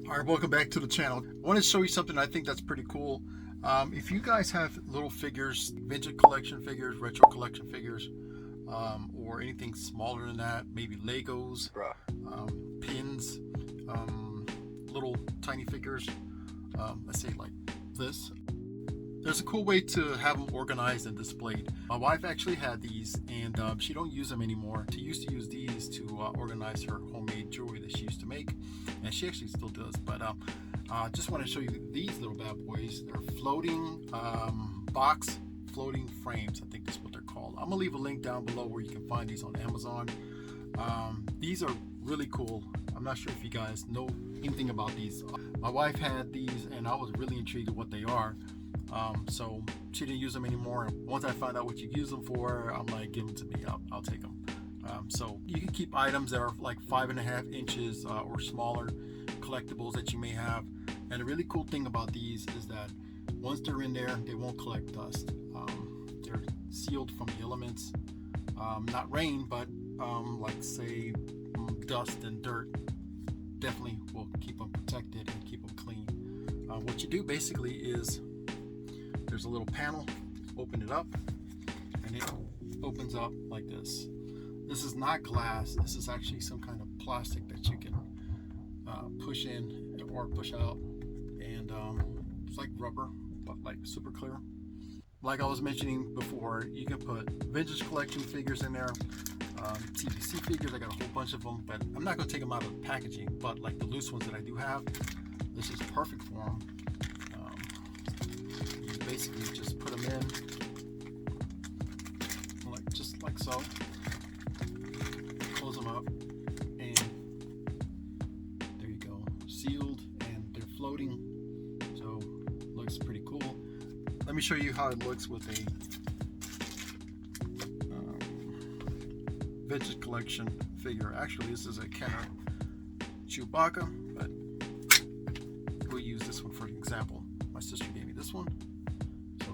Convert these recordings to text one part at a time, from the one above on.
Alright, welcome back to the channel. I want to show you something I think that's pretty cool. If you guys have little figures, vintage collection figures, retro collection figures, or anything smaller than that, maybe Legos, pins, little tiny figures, let's say like this. There's a cool way to have them organized and displayed. My wife actually had these, and she don't use them anymore. She used to use these to organize her homemade jewelry that she used to make, and she actually still does. But I just want to show you these little bad boys. They're floating box floating frames. I think that's what they're called. I'm gonna leave a link down below where you can find these on Amazon. These are really cool. I'm not sure if you guys know anything about these. My wife had these, and I was really intrigued with what they are. So she didn't use them anymore. Once I found out what you use them for, I'm like, give them to me, I'll take them. So you can keep items that are like 5.5 inches or smaller, collectibles that you may have. And the really cool thing about these is that once they're in there, they won't collect dust. They're sealed from the elements, not rain, but like say dust and dirt. Definitely will keep them protected and keep them clean. What you do basically is there's a little panel, open it up, and it opens up like this. This is not glass, this is actually some kind of plastic that you can push in or push out, and it's like rubber, but like super clear. Like I was mentioning before, you can put vintage collection figures in there, TBC figures. I got a whole bunch of them, but I'm not going to take them out of the packaging, but like the loose ones that I do have, this is perfect for them. You basically just put them in just like so, close them up, and there you go, sealed, and they're floating, so looks pretty cool. Let me show you how it looks with a vintage collection figure. Actually, this is a Kenner Chewbacca, but we'll use this one for example. My sister gave me this one.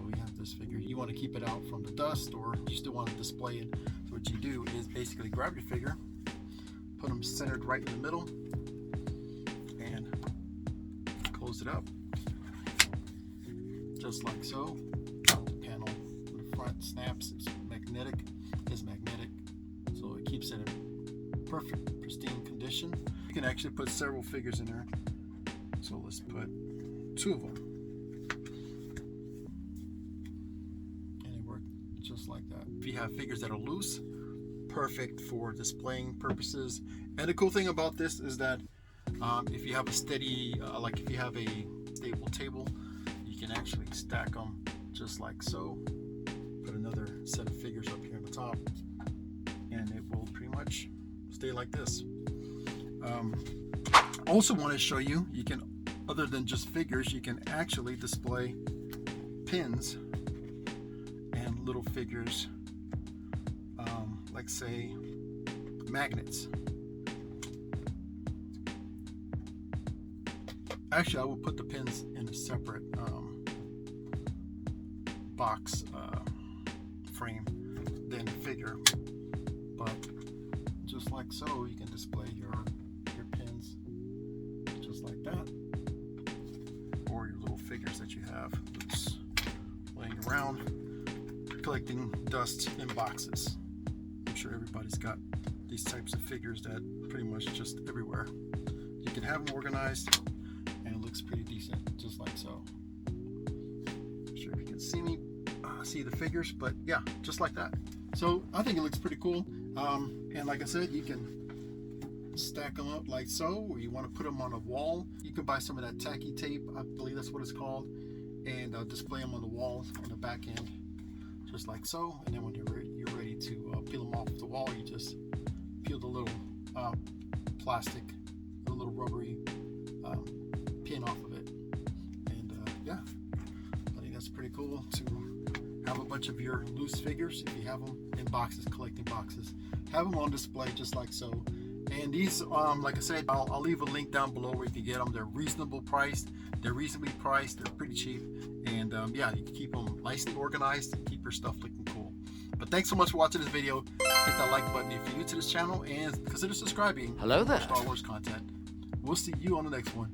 We have this figure. You want to keep it out from the dust, or you still want to display it. So what you do is basically grab your figure, put them centered right in the middle, and close it up just like so. The panel in the front snaps. It's magnetic, so it keeps it in perfect pristine condition. You can actually put several figures in there, so let's put 2 of them. Just like that. If you have figures that are loose, perfect for displaying purposes. And the cool thing about this is that if you have a steady, like if you have a stable table, you can actually stack them just like so. Put another set of figures up here on the top, and it will pretty much stay like this. Also want to show you, you can, other than just figures, you can actually display pins and little figures, like say magnets. Actually, I will put the pins in a separate box frame than the figure, but just like so, you can display your pins just like that, or your little figures that you have loose laying around, collecting dust in boxes. I'm sure everybody's got these types of figures that pretty much just everywhere. You can have them organized, and it looks pretty decent, just like so. Not sure if you can see the figures, but yeah, just like that. So I think it looks pretty cool. And like I said, you can stack them up like so, or you want to put them on a wall. You can buy some of that tacky tape, I believe that's what it's called, and display them on the wall on the back end, just like so. And then when you're ready to peel them off the wall, you just peel the little plastic, the little rubbery pin off of it. And yeah, I think that's pretty cool to have a bunch of your loose figures. If you have them in boxes, collecting boxes, have them on display just like so. And these, like I said, I'll leave a link down below where you can get them. They're reasonably priced. They're pretty cheap. And yeah, you can keep them nicely organized and keep your stuff looking cool. But thanks so much for watching this video. Hit that like button if you're new to this channel, and consider subscribing. Hello there. For Star Wars content. We'll see you on the next one.